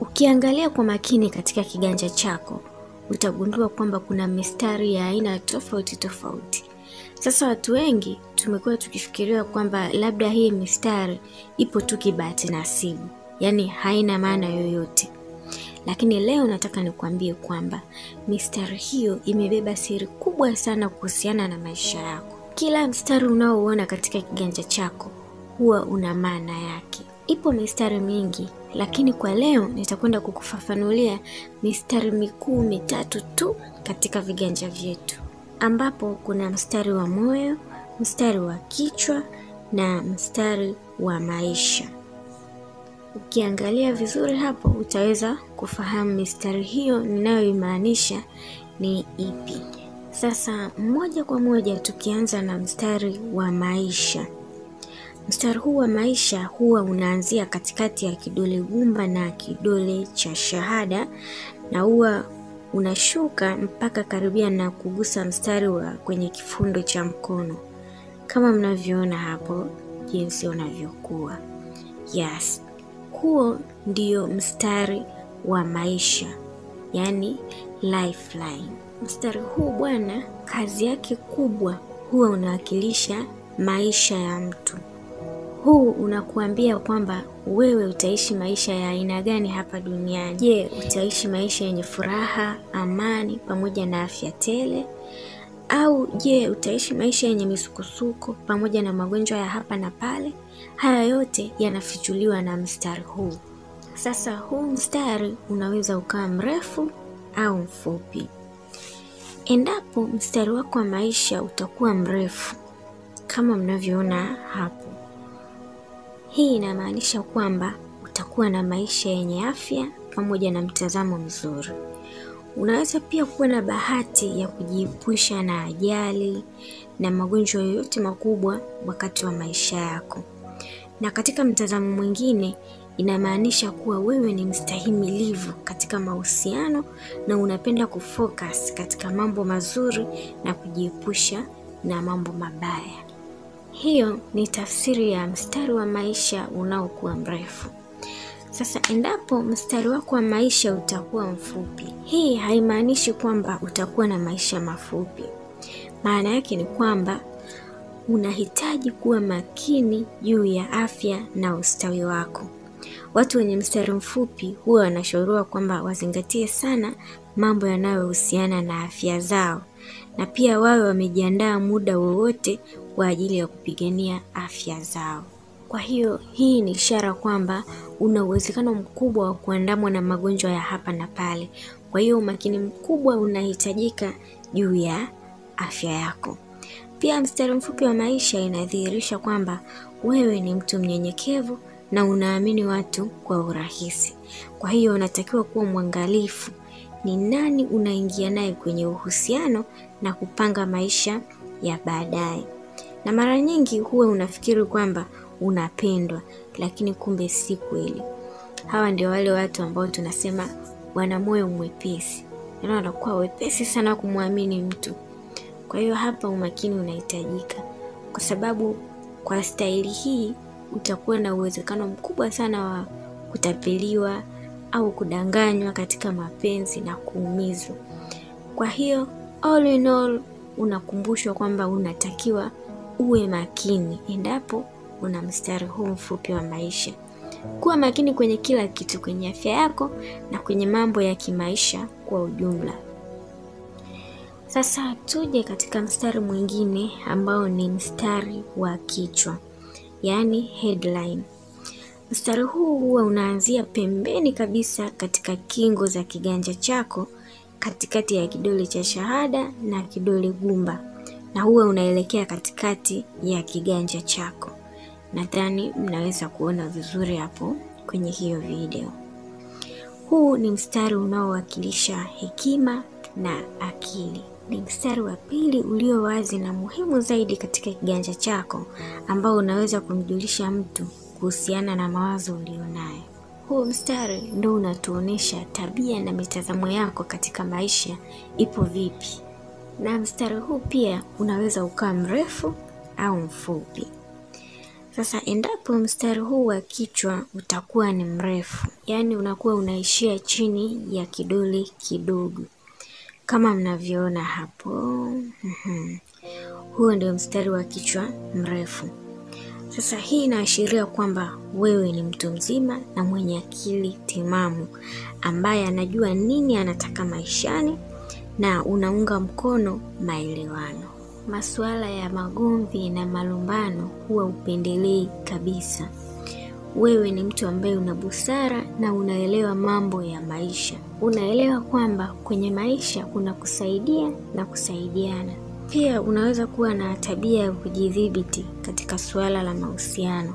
Ukiangalia kwa makini katika kiganja chako, utagundua kwamba kuna mistari ya aina tofauti tofauti. Sasa watu wengi tumekuwa tukifikiria kwamba labda hii mistari ipo tu kibahati nasibu, yaani haina maana yoyote. Lakini leo nataka nikwambie kwamba mistari hiyo imebeba siri kubwa sana kuhusiana na maisha yako. Kila mstari unaoona katika kiganja chako huwa una maana yake. Ipo mistari mingi, lakini kwa leo nitakwenda kukufafanulia mistari mikuu mitatu tu katika viganja vyetu, ambapo kuna mstari wa moyo, mstari wa kichwa na mstari wa maisha. Ukiangalia vizuri hapo utaweza kufahamu mistari hiyo ninayoimaanisha ni ipi. Sasa moja kwa moja tukianza na mstari wa maisha. Mstari huu wa maisha huwa unaanzia katikati ya kidole gumba na kidole cha shahada, na huwa unashuka mpaka karibia na kugusa mstari wa kwenye kifundo cha mkono, kama mnavyoona hapo jinsi unavyokuwa. Yes, huo ndio mstari wa maisha, yani lifeline. Mstari huu bwana, kazi yake kubwa huwa unawakilisha maisha ya mtu. Huu unakuambia kwamba wewe utaishi maisha ya aina gani hapa duniani. Je, utaishi maisha yenye furaha, amani pamoja na afya tele? Au je, utaishi maisha yenye misukosuko pamoja na magonjwa ya hapa na pale? Haya yote yanafichuliwa na mstari huu. Sasa huu mstari unaweza ukawa mrefu au mfupi. Endapo mstari wako wa maisha utakuwa mrefu kama mnavyoona hapo, hii inamaanisha kwamba utakuwa na maisha yenye afya pamoja na mtazamo mzuri. Unaweza pia kuwa na bahati ya kujiepusha na ajali na magonjwa yoyote makubwa wakati wa maisha yako. Na katika mtazamo mwingine inamaanisha kuwa wewe ni mstahimilivu katika mahusiano na unapenda kufocus katika mambo mazuri na kujiepusha na mambo mabaya. Hiyo ni tafsiri ya mstari wa maisha unaokuwa mrefu. Sasa endapo mstari wako wa maisha utakuwa mfupi, hii haimaanishi kwamba utakuwa na maisha mafupi. Maana yake ni kwamba unahitaji kuwa makini juu ya afya na ustawi wako. Watu wenye mstari mfupi huwa wanashauriwa kwamba wazingatie sana mambo yanayohusiana na afya zao, na pia wawe wamejiandaa muda wowote kwa ajili ya kupigania afya zao. Kwa hiyo hii ni ishara kwamba una uwezekano mkubwa wa kuandamwa na magonjwa ya hapa na pale. Kwa hiyo umakini mkubwa unahitajika juu ya afya yako. Pia mstari mfupi wa maisha inadhihirisha kwamba wewe ni mtu mnyenyekevu na unaamini watu kwa urahisi. Kwa hiyo unatakiwa kuwa mwangalifu ni nani unaingia naye kwenye uhusiano na kupanga maisha ya baadaye. Na mara nyingi huwa unafikiri kwamba unapendwa, lakini kumbe si kweli. Hawa ndio wale watu ambao tunasema wana moyo mwepesi. Yaani wanakuwa wepesi sana kumwamini mtu. Kwa hiyo hapa umakini unahitajika, kwa sababu kwa staili hii utakuwa na uwezekano mkubwa sana wa kutapeliwa au kudanganywa katika mapenzi na kuumizwa. Kwa hiyo all in all unakumbushwa kwamba unatakiwa uwe makini endapo una mstari huu mfupi wa maisha. Kuwa makini kwenye kila kitu, kwenye afya yako na kwenye mambo ya kimaisha kwa ujumla. Sasa tuje katika mstari mwingine ambao ni mstari wa kichwa, yani headline. Mstari huu huwa unaanzia pembeni kabisa katika kingo za kiganja chako, katikati ya kidole cha shahada na kidole gumba, na huwa unaelekea katikati ya kiganja chako. Nadhani mnaweza kuona vizuri hapo kwenye hiyo video. Huu ni mstari unaowakilisha hekima na akili. Ni mstari wa pili ulio wazi na muhimu zaidi katika kiganja chako, ambao unaweza kumjulisha mtu kuhusiana na mawazo ulionayo. Huu mstari ndio unatuonesha tabia na mitazamo yako katika maisha ipo vipi. Na mstari huu pia unaweza ukawa mrefu au mfupi. Sasa endapo mstari huu wa kichwa utakuwa ni mrefu, yaani unakuwa unaishia chini ya kidole kidogo kama mnavyoona hapo. Huo ndio mstari wa kichwa mrefu. Sasa hii inaashiria kwamba wewe ni mtu mzima na mwenye akili timamu ambaye anajua nini anataka maishani na unaunga mkono maelewano. Masuala ya magomvi na malumbano huwa upendelei kabisa. Wewe ni mtu ambaye una busara na unaelewa mambo ya maisha. Unaelewa kwamba kwenye maisha kuna kusaidia na kusaidiana. Pia unaweza kuwa na tabia ya kujidhibiti katika suala la mahusiano,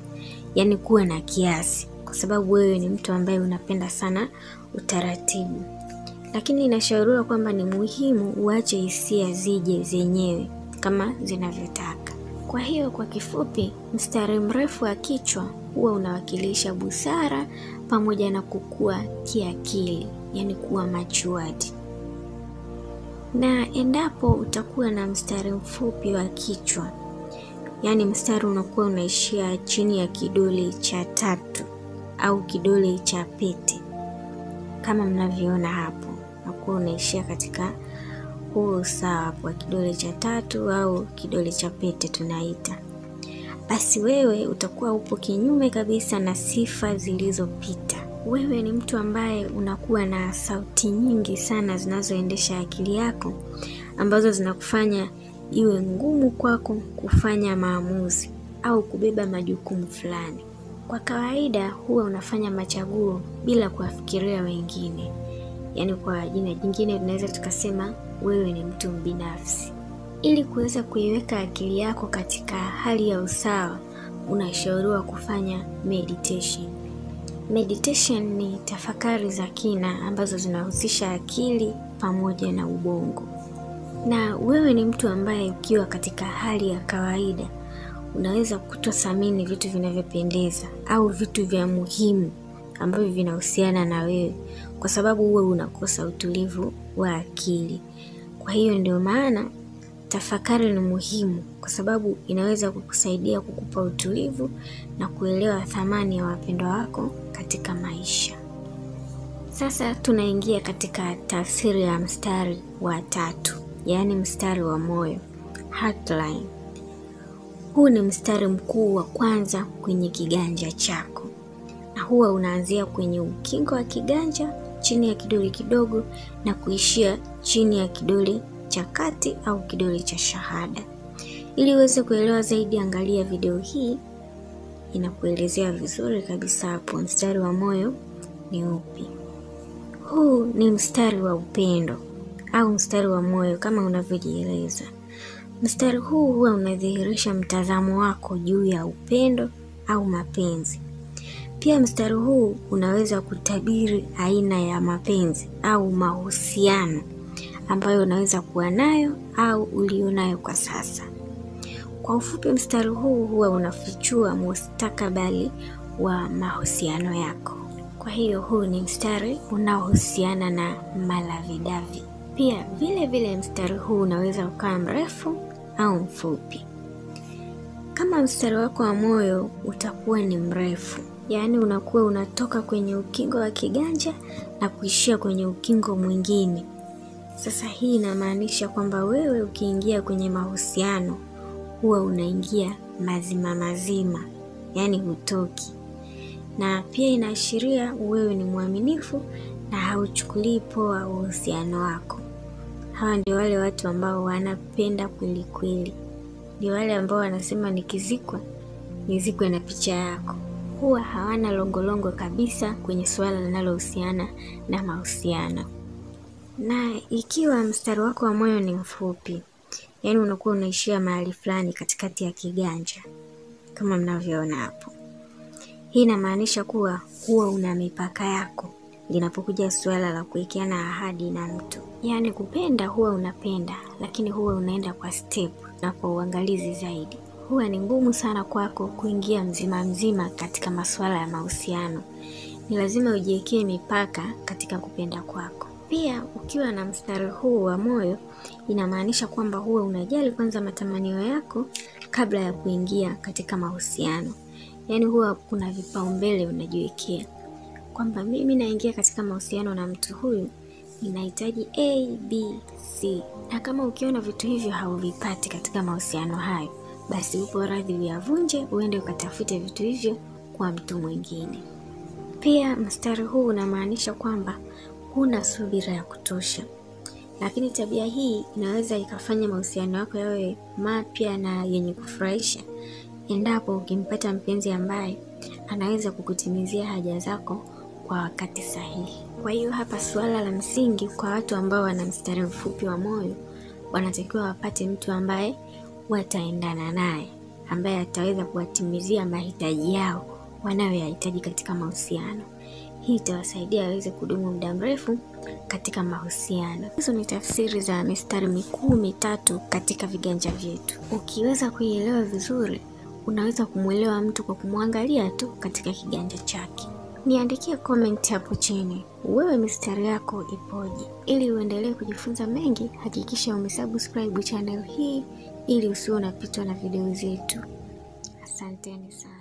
yaani kuwa na kiasi, kwa sababu wewe ni mtu ambaye unapenda sana utaratibu. Lakini inashauriwa kwamba ni muhimu uache hisia zije zenyewe kama zinavyotaka. Kwa hiyo kwa kifupi, mstari mrefu wa kichwa huwa unawakilisha busara pamoja na kukua kiakili, yaani kuwa matured. Na endapo utakuwa na mstari mfupi wa kichwa, yaani mstari unakuwa unaishia chini ya kidole cha tatu au kidole cha pete kama mnavyoona hapo, unakuwa unaishia katika huo usawa hapo wa kidole cha tatu au kidole cha pete tunaita, basi wewe utakuwa upo kinyume kabisa na sifa zilizopita. Wewe ni mtu ambaye unakuwa na sauti nyingi sana zinazoendesha akili yako, ambazo zinakufanya iwe ngumu kwako kufanya maamuzi au kubeba majukumu fulani. Kwa kawaida huwa unafanya machaguo bila kuwafikiria wengine. Yaani kwa jina jingine tunaweza tukasema wewe ni mtu mbinafsi. Ili kuweza kuiweka akili yako katika hali ya usawa, unashauriwa kufanya meditation. Meditation ni tafakari za kina ambazo zinahusisha akili pamoja na ubongo. Na wewe ni mtu ambaye ukiwa katika hali ya kawaida unaweza kutothamini vitu vinavyopendeza au vitu vya muhimu ambavyo vinahusiana na wewe, kwa sababu wewe unakosa utulivu wa akili. Kwa hiyo ndio maana tafakari ni muhimu, kwa sababu inaweza kukusaidia kukupa utulivu na kuelewa thamani ya wapendwa wako katika maisha. Sasa tunaingia katika tafsiri ya mstari wa tatu, yaani mstari wa moyo, heartline. Huu ni mstari mkuu wa kwanza kwenye kiganja chako, na huwa unaanzia kwenye ukingo wa kiganja chini ya kidole kidogo na kuishia chini ya kidole cha kati au kidole cha shahada. Ili uweze kuelewa zaidi, angalia video hii, inakuelezea vizuri kabisa hapo mstari wa moyo ni upi. Huu ni mstari wa upendo au mstari wa moyo kama unavyojieleza. Mstari huu huwa unadhihirisha mtazamo wako juu ya upendo au mapenzi. Pia mstari huu unaweza kutabiri aina ya mapenzi au mahusiano ambayo unaweza kuwa nayo au ulionayo kwa sasa. Kwa ufupi, mstari huu huwa unafichua mustakabali wa mahusiano yako. Kwa hiyo huu ni mstari unaohusiana na malavidavi. Pia vile mstari huu unaweza ukawa mrefu au mfupi. Kama mstari wako wa moyo utakuwa ni mrefu, yaani unakuwa unatoka kwenye ukingo wa kiganja na kuishia kwenye ukingo mwingine. Sasa hii inamaanisha kwamba wewe ukiingia kwenye mahusiano huwa unaingia mazima, yaani hutoki. Na pia inaashiria wewe ni mwaminifu na hauchukulii poa uhusiano wako. Hawa ndio wale watu ambao wanapenda kweli kweli. Ndio wale ambao wanasema nikizikwa nizikwe na picha yako. Huwa hawana longolongo kabisa kwenye suala linalohusiana na mahusiano. Na ikiwa mstari wako wa moyo ni mfupi, yaani unakuwa unaishia mahali fulani katikati ya kiganja kama mnavyoona hapo, hii inamaanisha kuwa huwa una mipaka yako linapokuja suala la kuwekeana ahadi na mtu. Yaani kupenda huwa unapenda, lakini huwa unaenda kwa step na kwa uangalizi zaidi. Huwa ni ngumu sana kwako kuingia mzima katika masuala ya mahusiano. Ni lazima ujiwekee mipaka katika kupenda kwako. Pia ukiwa na mstari huu wa moyo, inamaanisha kwamba huwa unajali kwanza matamanio yako kabla ya kuingia katika mahusiano. Yaani huwa kuna vipaumbele unajiwekea kwamba mimi naingia katika mahusiano na mtu huyu, ninahitaji A, B, C. Na kama ukiona vitu hivyo hauvipati katika mahusiano hayo, basi upo radhi uyavunje, uende ukatafute vitu hivyo kwa mtu mwingine. Pia mstari huu unamaanisha kwamba huna subira ya kutosha. Lakini tabia hii inaweza ikafanya mahusiano yako yawe mapya na yenye kufurahisha endapo ukimpata mpenzi ambaye anaweza kukutimizia haja zako kwa wakati sahihi. Kwa hiyo hapa suala la msingi kwa watu ambao wana mstari mfupi wa moyo, wanatakiwa wapate mtu ambaye wataendana naye, ambaye ataweza kuwatimizia mahitaji yao wanayoyahitaji katika mahusiano. Hii itawasaidia waweze kudumu muda mrefu katika mahusiano. Hizo ni tafsiri za mistari mikuu mitatu katika viganja vyetu. Ukiweza kuielewa vizuri, unaweza kumwelewa mtu kwa kumwangalia tu katika kiganja chake. Niandikie comment hapo chini, wewe mistari yako ipoje? Ili uendelee kujifunza mengi, hakikisha umesubscribe channel hii ili usiwe unapitwa na video zetu. Asanteni sana.